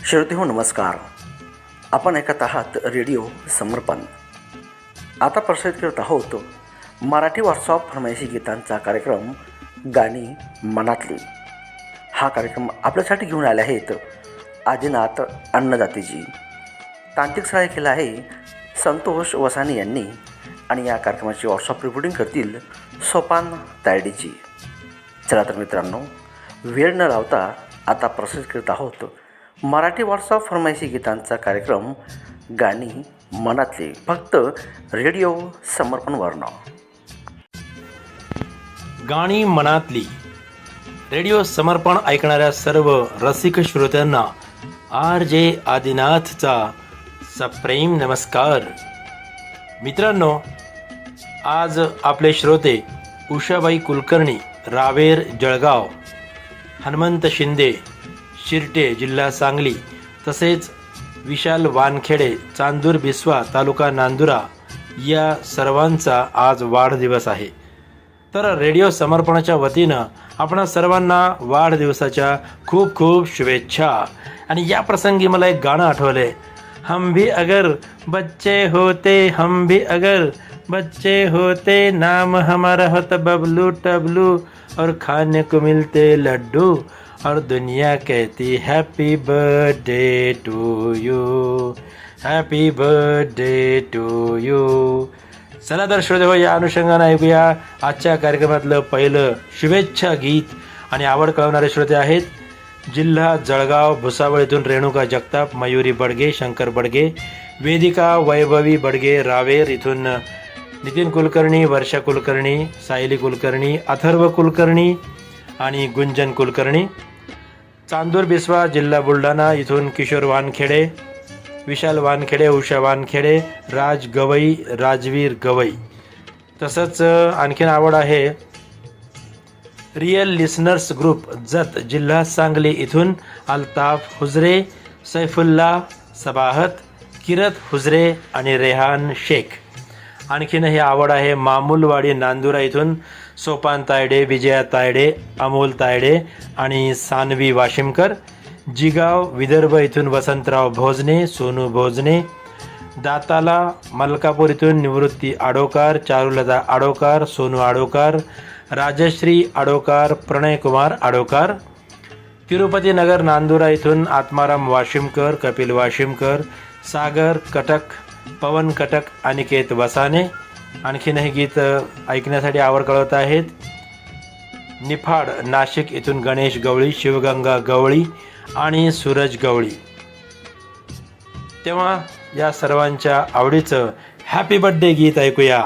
श्रोते हो नमस्कार. आपण ऐकत आहात रेडिओ समर्पण. आता प्रसारित करत आहोत मराठी व्हॉट्सअप फरमाईशी गीतांचा कार्यक्रम गाणी मनातली. हा कार्यक्रम आपल्यासाठी घेऊन आले आहेत आदिनाथ अन्नदातेजी. तांत्रिक सहाय्य केलं आहे संतोष वसानी यांनी आणि या कार्यक्रमाची व्हॉट्सअप रिपोर्टिंग करतील सोपान तायडेजी. चला तर मित्रांनो, वेळ न लावता आता प्रसारित करत आहोत मराठी व्हॉट्सअप फरमाईशी गीतांचा कार्यक्रम गाणी मनातली, फक्त रेडिओ समर्पणवरनं. गाणी मनातली रेडिओ समर्पण ऐकणाऱ्या सर्व रसिक श्रोत्यांना RJ आदिनाथचा सप्रेम नमस्कार. मित्रांनो, आज आपले श्रोते उषाबाई कुलकर्णी, रावेर जळगाव, हनुमंत शिंदे, शिर्टे जिल्हा सांगली, तसेच विशाल वानखेडे, चांदूर बिस्वा तालुका नांदुरा या सर्वांचा आज वाढदिवस आहे. तर रेडिओ समर्पणाच्या वतीनं आपणा सर्वांना वाढदिवसाच्या खूप खूप शुभेच्छा. आणि या प्रसंगी मला एक गाणं आठवले, हम भी अगर बच्चे होते, हम भी अगर बच्चे होते, नाम हमारा होता बबलू टबलू, और खाने को मिलते लड्डू, और दुनिया कहती happy birthday to you, happy birthday to you. चला तर श्रोते हो, या अनुषंगाने ऐकूया आजच्या कार्यक्रमातलं पहिलं शुभेच्छा गीत. आणि आवड कळवणारे श्रोते आहेत जिल्हा जळगाव, भुसावळ इथून रेणुका जगताप, मयुरी बडगे, शंकर बडगे, वेदिका वैभवी बडगे, रावेर इथून नितीन कुलकर्णी, वर्षा कुलकर्णी, सायली कुलकर्णी, अथर्व कुलकर्णी आणि गुंजन कुलकर्णी. चांदूर बिस्वा जिल्हा बुलढाणा इथून किशोर वानखेडे, विशाल वानखेडे, उषा वानखेडे, राज गवई, राजवीर गवई. तसंच आणखीन आवड आहे रियल लिसनर्स ग्रुप जत जिल्हा सांगली इथून अल्ताफ हुजरे, सैफुल्ला सबाहत, किरत हुजरे आणि रेहान शेख. आणखीन हे आवड आहे मामुलवाडी नांदुरा इथून सोपान तायडे, विजया तायडे, अमोल तायडे आणि सानवी वाशिमकर. जिगाव विदर्भ इथून वसंतराव भोजने, सोनू भोजने. दाताला मलकापूर इथून निवृत्ती आडोकार, चारुलता आडोकार, सोनू आडोकार, राजश्री आडोकार, प्रणय कुमार आडोकार. तिरुपती नगर नांदुरा इथून आत्माराम वाशिमकर, कपिल वाशिमकर, सागर कटक, पवन कटक, अनिकेत वसाने. आणखीन हे गीत ऐकण्यासाठी आवड कळवत आहेत निफाड नाशिक इथून गणेश गवळी, शिवगंगा गवळी आणि सूरज गवळी. तेव्हा या सर्वांच्या आवडीचं हॅपी बर्थडे गीत ऐकूया.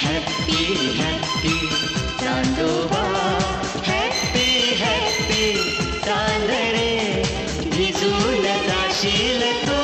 हॅपी हॅपी चांदोबा, हॅपी हॅपी चांदणे, भिजून जाशील तू.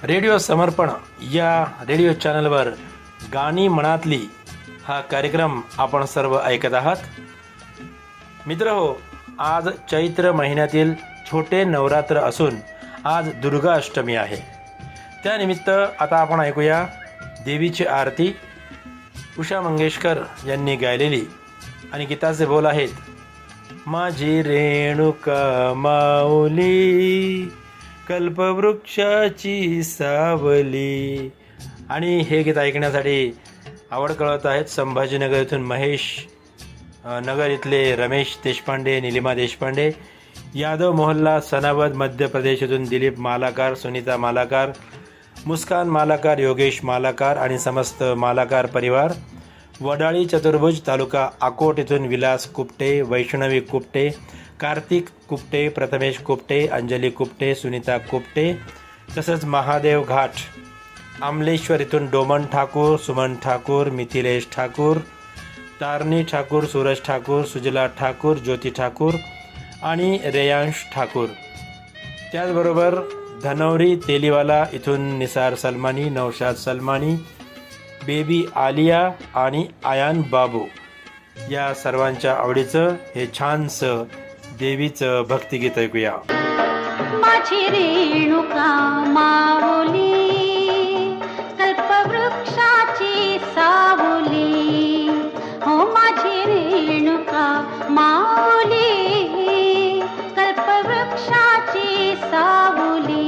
रेडिओ समर्पण या रेडिओ चॅनलवर गाणी मनातली हा कार्यक्रम आपण सर्व ऐकत आहात. मित्रहो, आज चैत्र महिन्यातील छोटे नवरात्र असून आज दुर्गा अष्टमी आहे. त्यानिमित्त आता आपण ऐकूया देवीची आरती उषा मंगेशकर यांनी गायलेली, आणि गीताचे बोल आहेत, माझी रेणुका माऊली कल्पवृक्षाची सावली. आणि हे गीत ऐकण्यासाठी आवड कळवत आहेत संभाजीनगर इथून महेश, नगर इथले रमेश देशपांडे, निलिमा देशपांडे, यादव मोहल्ला सनावद मध्य प्रदेश इथून दिलीप मालाकार, सुनीता मालाकार, मुस्कान मालाकार, योगेश मालाकार आणि समस्त मालाकार परिवार. वडाळी चतुर्भुज तालुका अकोट इथून विलास कुपटे, वैष्णवी कुपटे, कार्तिक कुपटे, प्रथमेश कुपटे, अंजली कुपटे, सुनीता कुपटे, तसंच महादेव घाट आमलेश्वर इथून डोमन ठाकूर, सुमन ठाकूर, मिथिलेश ठाकूर, तारणी ठाकूर, सूरज ठाकूर, सुजला ठाकूर, ज्योती ठाकूर आणि रेयांश ठाकूर. त्याचबरोबर धनौरी तेलीवाला इथून निसार सलमानी, नौशाद सलमानी, बेबी आलिया आणि आयान बाबू या सर्वांच्या आवडीचं हे छानसं देवीचं भक्तिगीत ऐकूया. माझी रेणुका माऊली कल्पवृक्षाची सावली, हो माझी रेणुका माऊली कल्पवृक्षाची सावली.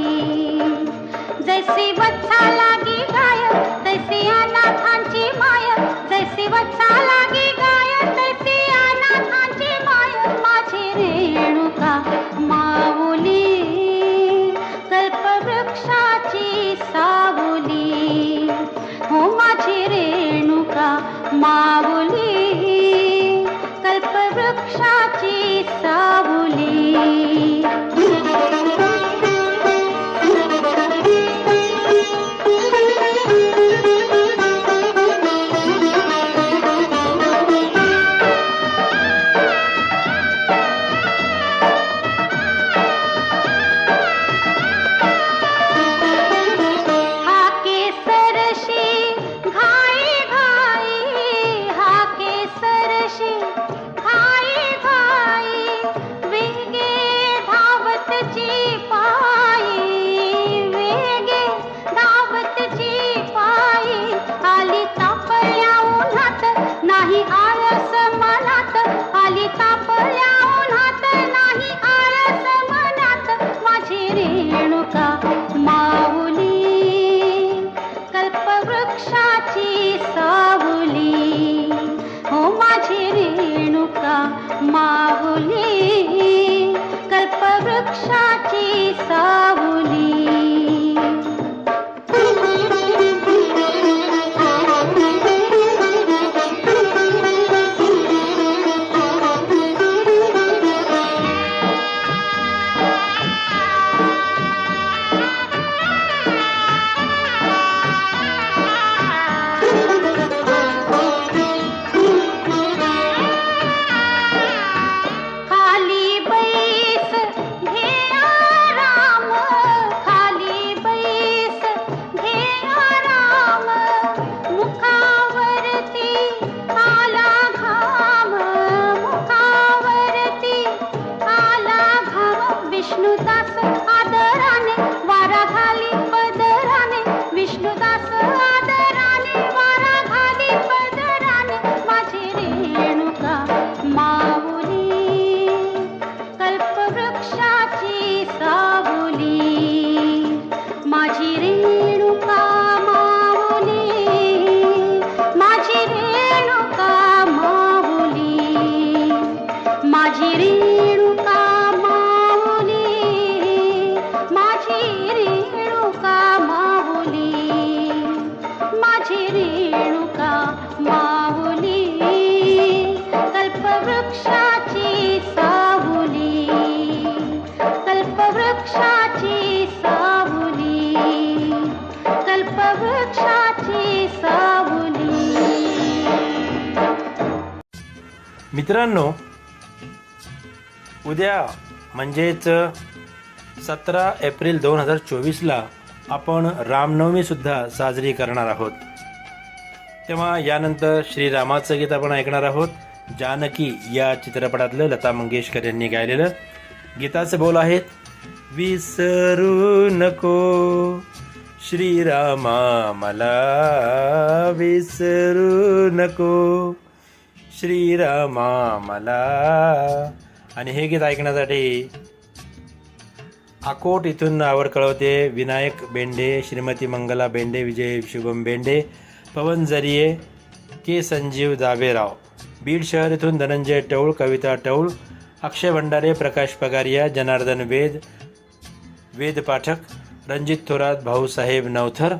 जैसी वत्सा लागी गाय तैसी अनाथांची माय, जैसी वत्सा लागी गाय तैसी अनाथांची माय, माझी रेणुका माऊली कल्पवृक्षाची मित्रांनो, उद्या म्हणजेच 17 एप्रिल 2024ला आपण रामनवमी सुद्धा साजरी करणार आहोत. तेव्हा यानंतर श्रीरामाचं गीत आपण ऐकणार आहोत. जानकी या चित्रपटातलं लता मंगेशकर यांनी गायलेलं. गीताचे बोल आहेत, विसरू नको श्रीरामा मला, विसरू नको श्रीरामा मला. आणि हे गीत ऐकण्यासाठी अकोट इथून आवड कळवते विनायक बेंडे, श्रीमती मंगला बेंडे, विजय शुभम बेंडे, पवन जरिये, के संजीव दाबेराव. बीड शहर इथून धनंजय टौळ, कविता टौळ, अक्षय भंडारे, प्रकाश पगारिया, जनार्दन वेद पाठक, रणजित थोरात, भाऊसाहेब नवथर.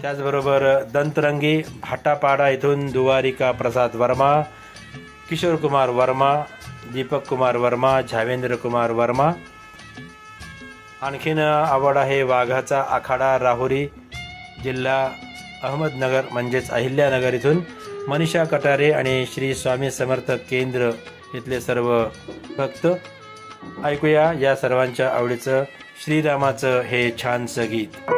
त्याचबरोबर दंतरंगी भाटापाडा इथून दुवारिका प्रसाद वर्मा, किशोर कुमार वर्मा, दीपक कुमार वर्मा, झावेंद्र कुमार वर्मा. आणखीन आवड आहे वाघाचा आखाडा, राहुरी, जिल्हा अहमदनगर म्हणजेच अहिल्यानगर इथून मनीषा कटारे आणि श्री स्वामी समर्थ केंद्र इथले सर्व भक्त. ऐकूया या सर्वांच्या आवडीचं श्रीरामाचं हे छानसं गीत.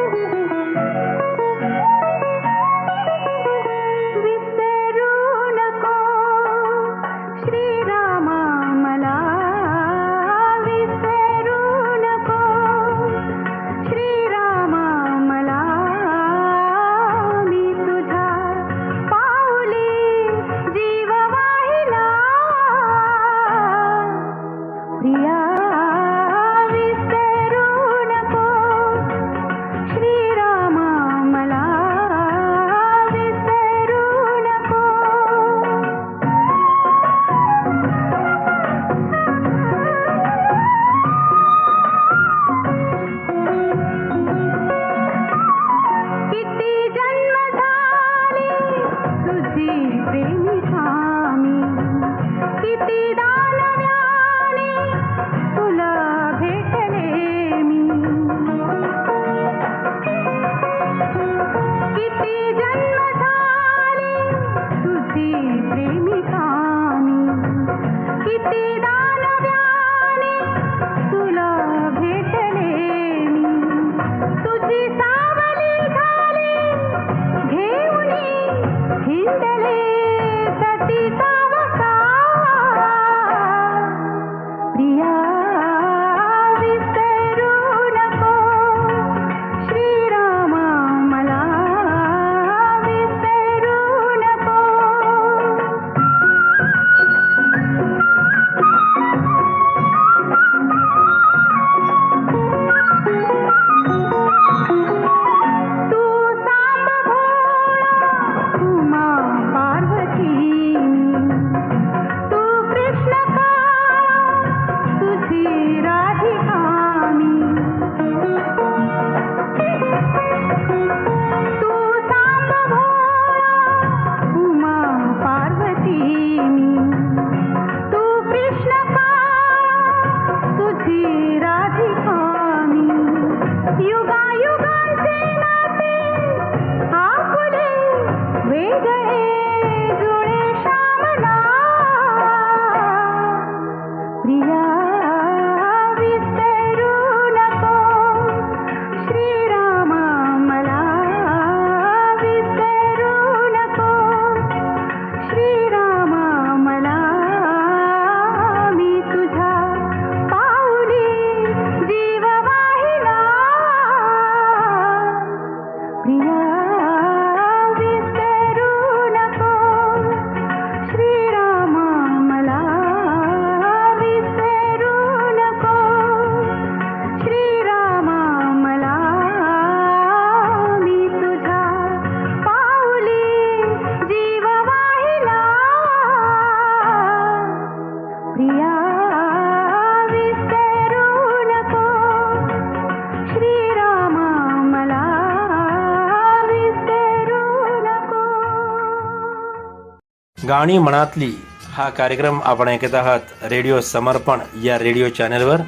गाणी मनातली हा कार्यक्रम आपण ऐकत आहात रेडिओ समर्पण या रेडिओ चॅनलवर.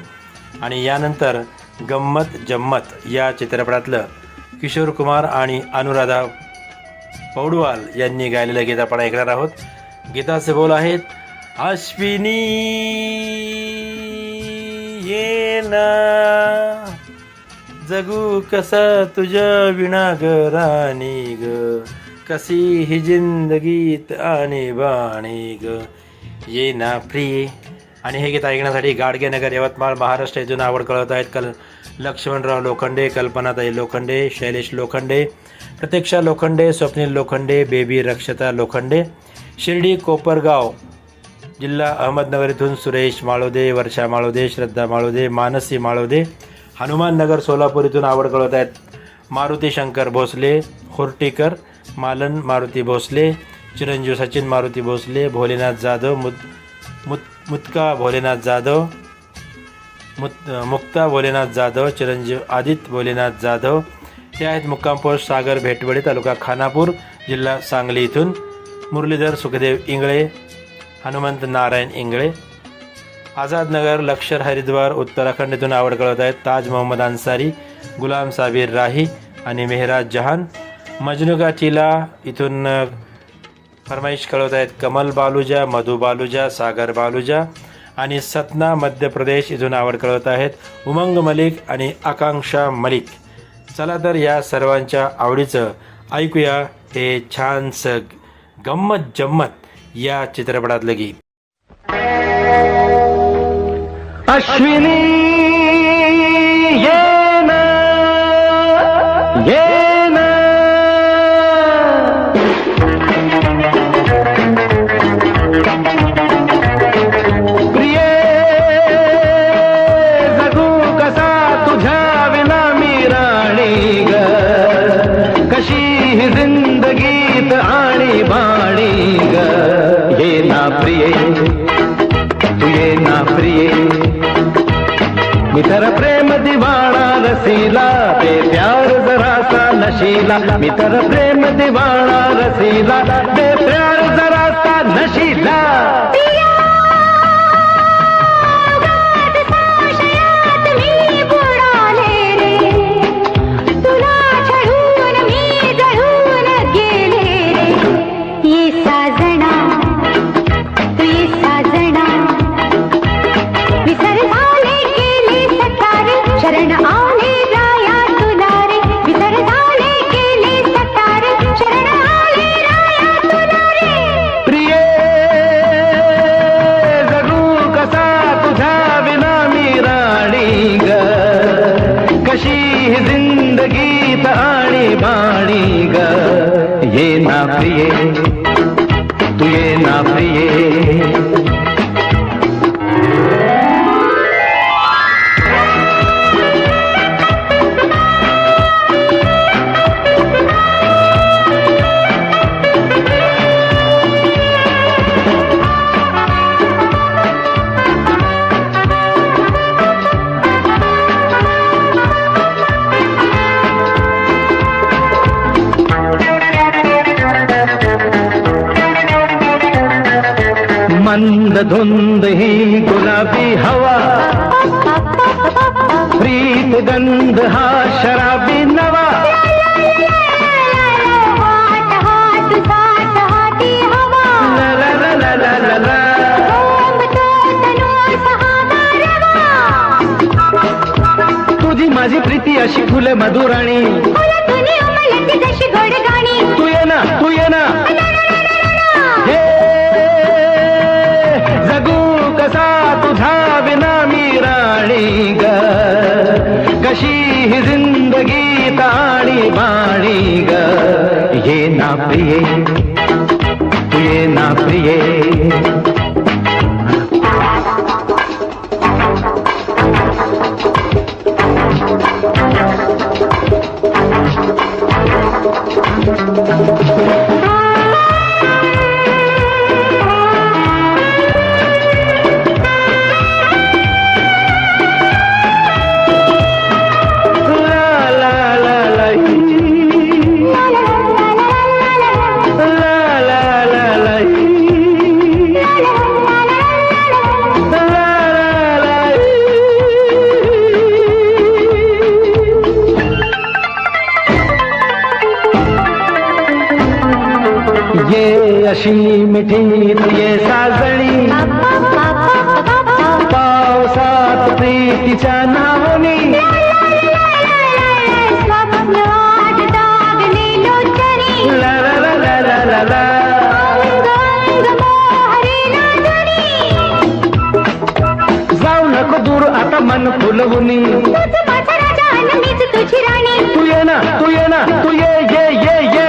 आणि यानंतर गंमत जम्मत या चित्रपटातलं किशोर कुमार आणि अनुराधा पौडवाल यांनी गायलेलं गीत आपण ऐकणार आहोत. गीताचे बोल आहेत, अश्विनी ये ना जगू कसा तुझ्या विना ग राणी ग कशी ही जिंदगीत आणि बाणी ग ये ना प्रिय. आणि हे गीत ऐकण्यासाठी गाडगेनगर यवतमाळ महाराष्ट्र इथून आवड कळवत आहेत लक्ष्मणराव लोखंडे, कल्पनाताई लोखंडे, शैलेश लोखंडे, प्रतीक्षा लोखंडे, स्वप्नील लोखंडे, बेबी रक्षता लोखंडे, शिर्डी कोपरगाव जिल्हा अहमदनगर इथून सुरेश माळोदे, वर्षा माळोदे, श्रद्धा माळोदे, मानसी माळोदे, हनुमाननगर सोलापूर इथून आवड कळवत आहेत मारुती शंकर भोसले, होर्टीकर, मालन मारुती भोसले, चिरंजीव सचिन मारुती भोसले, भोलेनाथ जाधव, मुक्ता भोलेनाथ जाधव, मुक्ता भोलेनाथ जाधव, चिरंजीव आदित्य भोलेनाथ जाधव. ते आहेत मुक्काम पोस्ट सागर भेटवडी तालुका खानापूर जिल्हा सांगली इथून मुरलीधर सुखदेव इंगळे, हनुमंत नारायण इंगळे, आझादनगर लष्कर हरिद्वार उत्तराखंड इथून आवड कळवत आहेत ताज मोहम्मद अन्सारी, गुलाम साबिर राही आणि मेहराज जहान. मजनुका टीला इथून फरमाईश कळवत आहेत कमल बालुजा, मधु बालुजा, सागर बालुजा आणि सतना मध्य प्रदेश इथून आवड कळवत आहेत उमंग मलिक आणि आकांक्षा मलिक. चला तर या सर्वांच्या आवडीचं ऐकूया हे छानसं गंमत जम्मत या चित्रपटातलं गीत. अश्विनी ये ना प्रिय जगू कसा तुझ्या विना मी राणी ग कशी ही जिंदगीत आणि बाणी ग ये ना प्रिय तू ये ना प्रिय मी तर प्रेम दिवाणा रसीला बेप्यार जरासा नशीला मी तर प्रेम दिवाणा रसीला बेप्यार जरासा नशीला. जिंदगीत आणि बाणी ग ये ना प्रिय तू ये ना प्रिय. मंद धुंद ही गुलाबी हवा प्रीत गंध हा शराबी नवा ला ला ला ला ला ला तुझी माझी प्रीती अशी फुले मधुराणी तू ये ना तू ये ना कसा तुझा विना मी राणी ग कशी ही जिंदगी ताणी बाणी ग ये ना प्रिय तू ये ना प्रिय. ये अशी मिठी ये साजणी तिच्या नावानी स्वप्न लागले लोचरी ला ला ला ला ला ला ला अंग मोहरेला जरी जाऊ नको दूर आता मन फुलवुनी तुझ माझा राजा आणि मीच तुझी राणी तू ये ना तू ये ना तू ये ये ये ये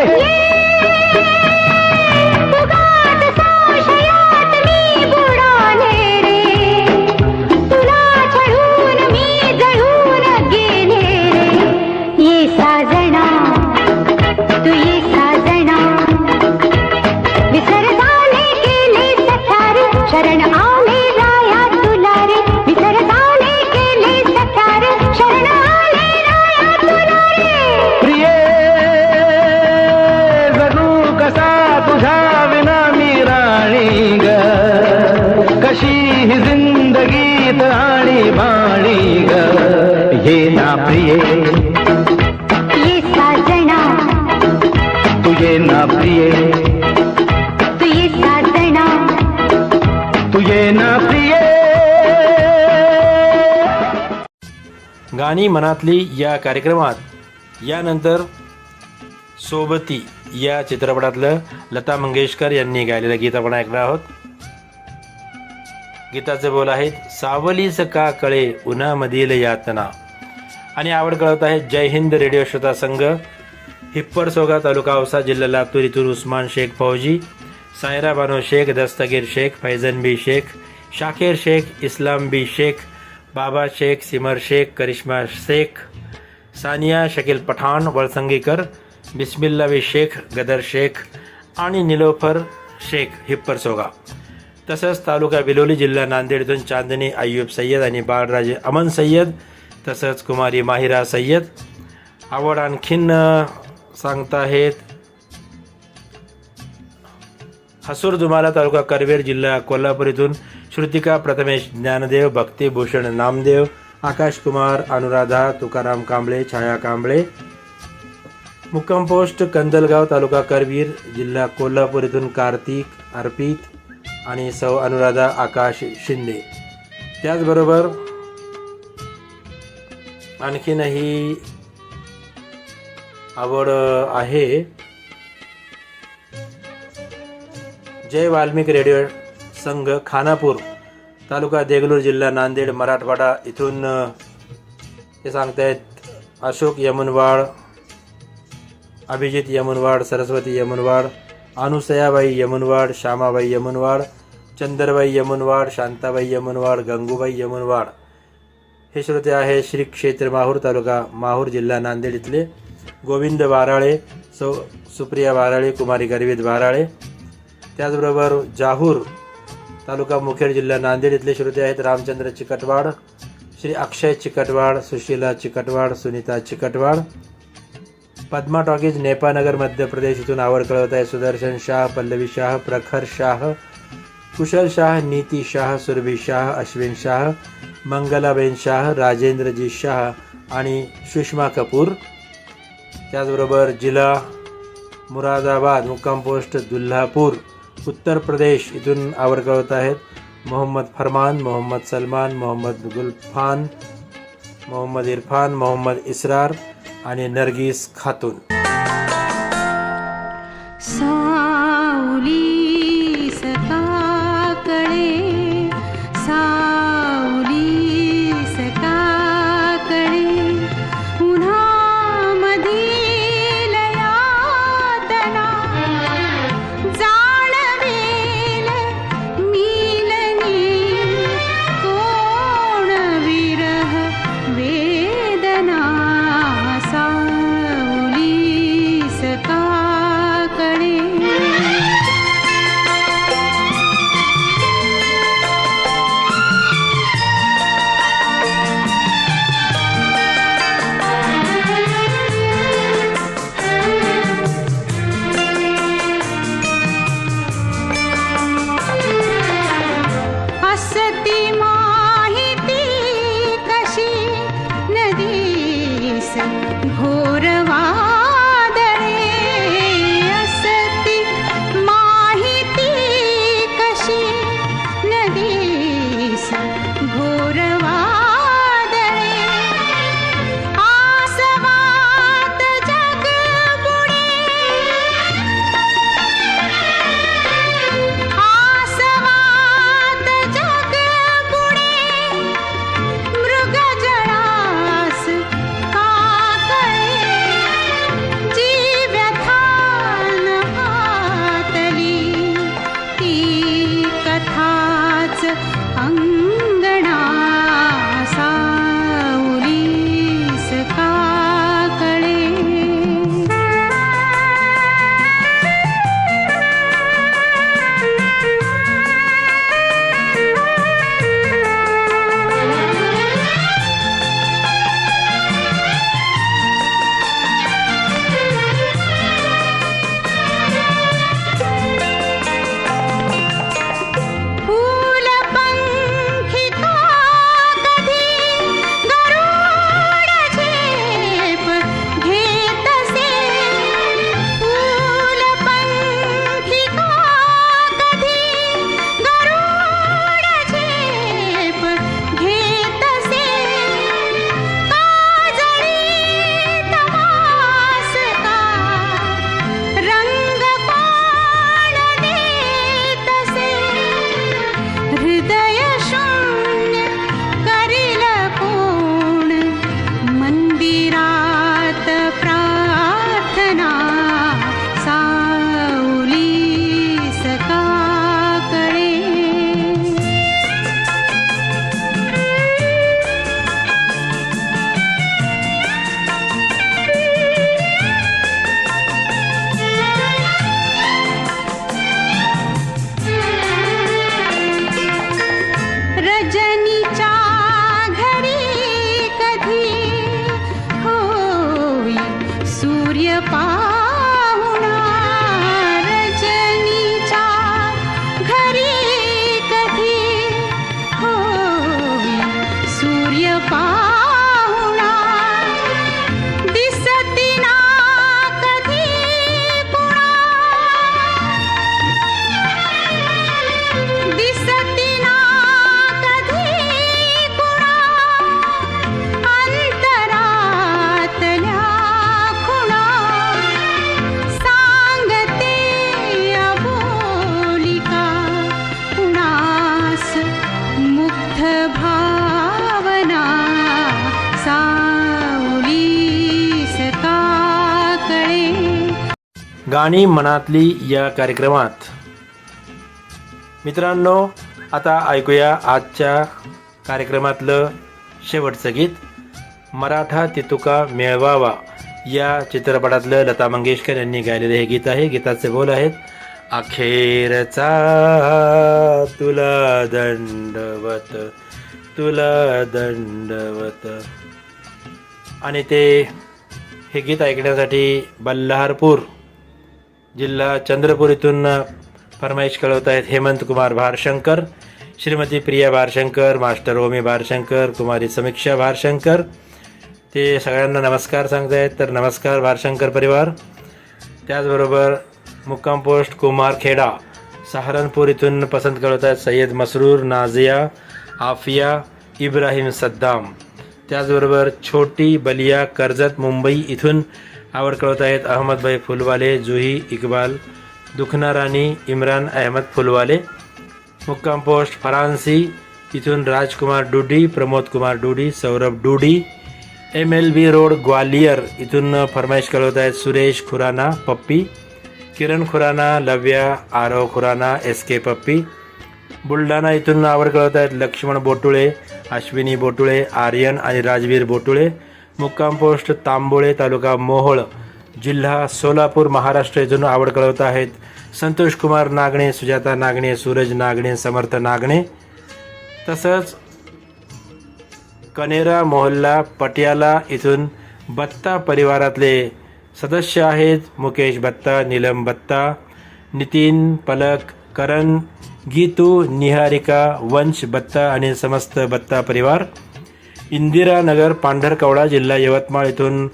तुगात संशयात मी बुडाले रे तुला छळून मी जळून गेले रे ये साजना तू ये साजना विसर झाले गेले सख्यार शरण आले राया तुला रे विसर झाले गेले सख्यार शरण आले राया तुला रे प्रिये जगू कसा तुझ्या विना मी राणी ग कशी ही जिंदगीत आणि बाणी ग ये ना प्रिये ये साजना तू ये ना प्रिये तू ये साजना तू ये ना प्रिये गाणी मनातली या कार्यक्रमात यानंतर सोबती या चित्रपटातलं लता मंगेशकर यांनी गायलेलं गीत आपण ऐकणार आहोत. गीताचे बोल आहेत सावलीस का कळे उन्हामधील यातना आणि आवड कळवत आहे जय हिंद रेडिओ श्रोता संघ हिप्परसोगा तालुका औसा जिल्हा लातूर इथून उस्मान शेख फौजी सायरा बानो शेख दस्तगीर शेख फैजन बी शेख शाकेर शेख इस्लाम बी शेख बाबा शेख सिमर शेख करिश्मा शेख सानिया शकील पठाण वळसंगीकर बिस्मिल्ला बी शेख गदर शेख आणि निलोफर शेख हिप्परसोगा तसंच तालुका बिलोली जिल्हा नांदेड इथून चांदणी अय्यूब सय्यद आणि बाळराजे अमन सय्यद तसंच कुमारी माहिरा सय्यद. आवड आणखीन सांगताहेत हसूर दुमाला तालुका करवीर जिल्हा कोल्हापूर इथून श्रुतिका प्रथमेश ज्ञानदेव भक्तिभूषण नामदेव आकाश कुमार अनुराधा तुकाराम कांबळे छाया कांबळे. मुक्काम पोस्ट कंदलगाव तालुका करवीर जिल्हा कोल्हापूर इथून कार्तिक अर्पित आणि सौ अनुराधा आकाश शिंदे. त्याचबरोबर आणखीनही आवड आहे जय वाल्मिकी रेडिओ संघ खानापूर तालुका देगलूर जिल्हा नांदेड मराठवाडा इथून ते सांगतायत अशोक यमुनवाड अभिजित यमुनवाड सरस्वती यमुनवाड अनुसयाबाई यमुनवाड श्यामाबाई यमुनवाड चंदरबाई यमुनवाड शांताबाई यमुनवाड गंगूबाई यमुनवाड. हे श्रोते आहे श्री क्षेत्र माहूर तालुका माहूर जिल्हा नांदेड इथले गोविंद बाराळे सुप्रिया बाराळे कुमारी गर्वित बाराळे. त्याचबरोबर जाहूर तालुका मुखेड जिल्हा नांदेड इथले श्रोते आहेत रामचंद्र चिकटवाड श्री अक्षय चिकटवाड सुशीला चिकटवाड सुनीता चिकटवाड. पद्मा टॉकीज नेपानगर मध्य प्रदेश इथून आवड कळवत आहे सुदर्शन शाह पल्लवी शाह प्रखर शाह कुशल शाह नीती शाह सुरभी शाह अश्विन शाह मंगलाबेन शाह राजेंद्रजी शाह आणि सुषमा कपूर. त्याचबरोबर जिल्हा मुरादाबाद मुक्काम पोस्ट दुल्हापूर उत्तर प्रदेश इथून आवड कळवत आहेत मोहम्मद फरमान मोहम्मद सलमान मोहम्मद गुलफान मोहम्मद इरफान मोहम्मद इसरार आणि नरगिस खातून. सावली सकाकडे सावली सकाकडे उन्हामधील यातना जाणवेल नीलनी कोण विरह वेदना सावली पाहुणा दिसती ना कधी पुणा दिसती ना कधी पुणा अंतरातल्या खुणा सांगते अबोलिका कुणास मुग्ध भावना सावलीस का कळे. गाणी मनातली या कार्यक्रमात मित्रांनो आता ऐकूया आजच्या कार्यक्रमातलं शेवटचं गीत. मराठा तितुका मिळवावा या चित्रपटातलं लता मंगेशकर यांनी गायलेलं हे गीत आहे. गीताचे बोल आहेत, अखेरचा तुला दंडवत तुला दंडवत. आणि ते हे गीत ऐकण्यासाठी बल्लारपूर जिल्हा चंद्रपूर इथून फरमाईश कळवत आहेत हेमंत कुमार भारशंकर, श्रीमती प्रिया भारशंकर, मास्टर ओमी भारशंकर, कुमारी समीक्षा भारशंकर. ते सगळ्यांना नमस्कार सांगत आहेत. तर नमस्कार भारशंकर परिवार. त्याचबरोबर मुक्काम पोस्ट कुमारखेडा सहारनपूर इथून पसंत कळवत आहेत सय्यद मसरूर, नाझिया, आफिया, इब्राहिम सद्दाम. त्याचबरोबर छोटी बलिया कर्जत मुंबई इथून आवड कळवत आहेत अहमदभाई फुलवाले, जुही इक्बाल, दुखना राणी, इम्रान अहमद फुलवाले. मुक्काम पोस्ट फरांसी इथून राजकुमार डुडी, प्रमोद कुमार डुडी, सौरभ डुडी. MLB रोड ग्वालियर इथून फरमाईश कळवत आहेत सुरेश खुराना पप्पी, किरण खुराना, लव्या, आरव खुराना, SK पप्पी. बुलढाणा इथून आवड कळवत आहेत लक्ष्मण बोटुळे, अश्विनी बोटुळे, आर्यन आणि राजवीर बोटुळे. मुक्काम पोस्ट तांबोळे तालुका मोहोळ जिल्हा सोलापूर महाराष्ट्र इथून आवड कळवत आहेत संतोष कुमार नागणे, सुजाता नागणे, सूरज नागणे, समर्थ नागणे. तसंच कनेरा मोहल्ला पटियाला इथून बत्ता परिवारातले सदस्य आहेत मुकेश बत्ता, नीलम बत्ता, नितीन पलक, करण, गीतू, निहारिका, वंश बत्ता आणि समस्त बत्ता परिवार. इंदिरानगर पांढरकवडा जिल्हा यवतमाळ इथून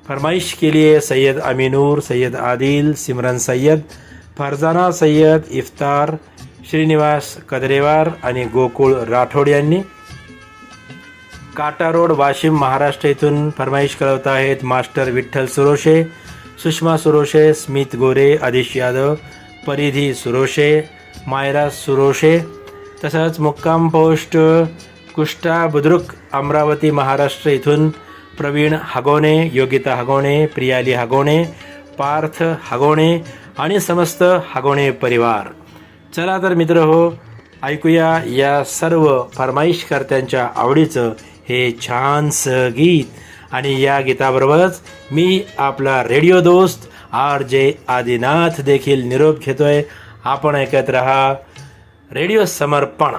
फरमाईश केली आहे सय्यद अमीनूर, सय्यद आदिल, सिमरन सय्यद, फरजाना सय्यद, इफ्तार, श्रीनिवास कदरेवार आणि गोकुळ राठोड यांनी. काटा रोड वाशिम महाराष्ट्र इथून फरमाईश कळवत आहेत मास्टर विठ्ठल सुरोशे, सुषमा सुरोशे, स्मित गोरे, आदिश यादव, परिधी सुरोशे, मायरा सुरोशे. तसंच मुक्काम पोस्ट कुष्टा बुद्रुक अमरावती महाराष्ट्र इथून प्रवीण हगोणे, योगिता हगोणे, प्रियाली हगोणे, पार्थ हगोणे आणि समस्त हगोणे परिवार. चला तर मित्र हो, ऐकूया या सर्व फरमाईशकर्त्यांच्या आवडीचं हे छानसं गीत. आणि या गीताबरोबरच मी आपला रेडिओ दोस्त RJ आदिनाथ देखील निरोप घेतोय. आपण ऐकत रहा रेडिओ समर्पण.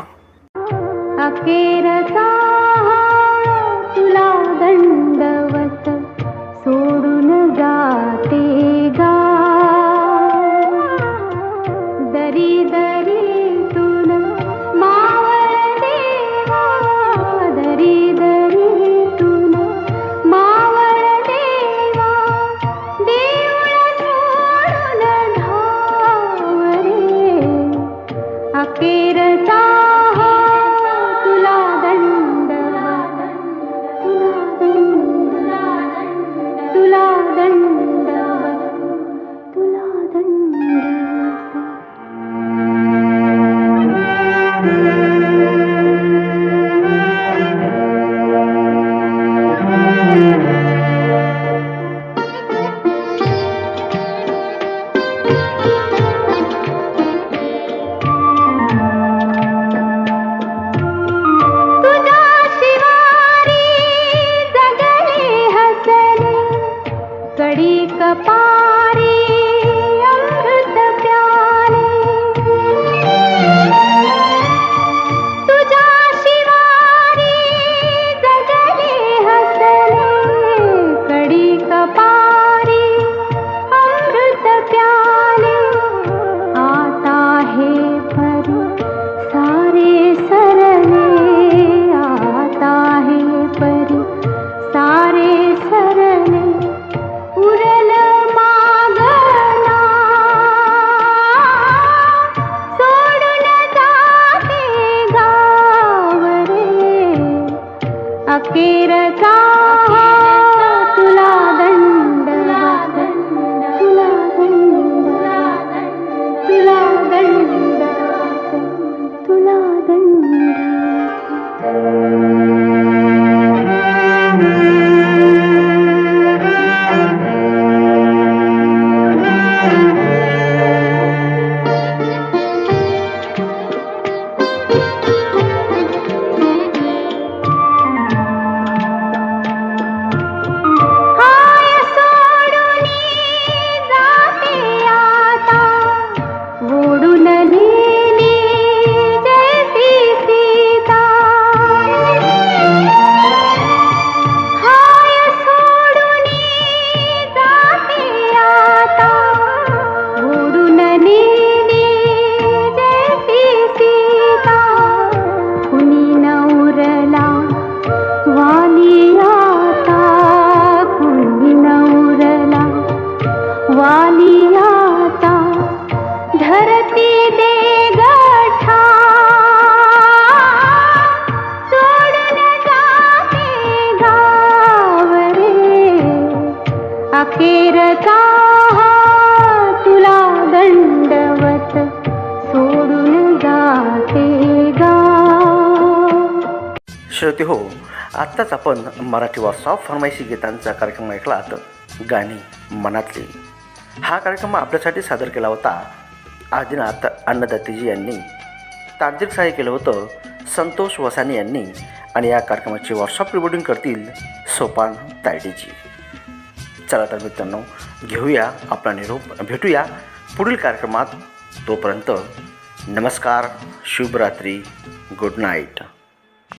अखेरचा तुला दंडवत सोडून जाते गा दरी दरीतून मावळ देवा दरी दरीतून मावळ देवा देऊळ सोडून धाव रे अखेरचा अखेरचा तुला दंडवत तुला दंडवत तुला दंडवत तुला हाय सोडूनी जाते आता ओढून नेली जैसी सीता हाय सोडूनी जाते आता ओढून नेली जैसी सीता कुणी न उरला वाली आता कुणी न उरला वाली आता धरती दे गठा सोडून जाते गाव रे अखेरचा तुला दंडवत सोडून जाते गाव. श्रोते हो, आत्ताच आपण मराठी व्हॉट्सअप फरमाईशी गीतांचा कार्यक्रम ऐकलात, गाणी मनातली. हा कार्यक्रम आपल्यासाठी सादर केला होता आदिनाथ अन्नदातेजी यांनी. तांत्रिक सहाय्य केलं होतं संतोष वसानी यांनी आणि या कार्यक्रमाची व्हॉट्सअप रिपोर्टिंग करतील सोपान तायडेजी. चला तर मित्रांनो, घेऊया आपला निरोप. भेटूया पुढील कार्यक्रमात. तोपर्यंत नमस्कार, शुभरात्री, गुड नाईट.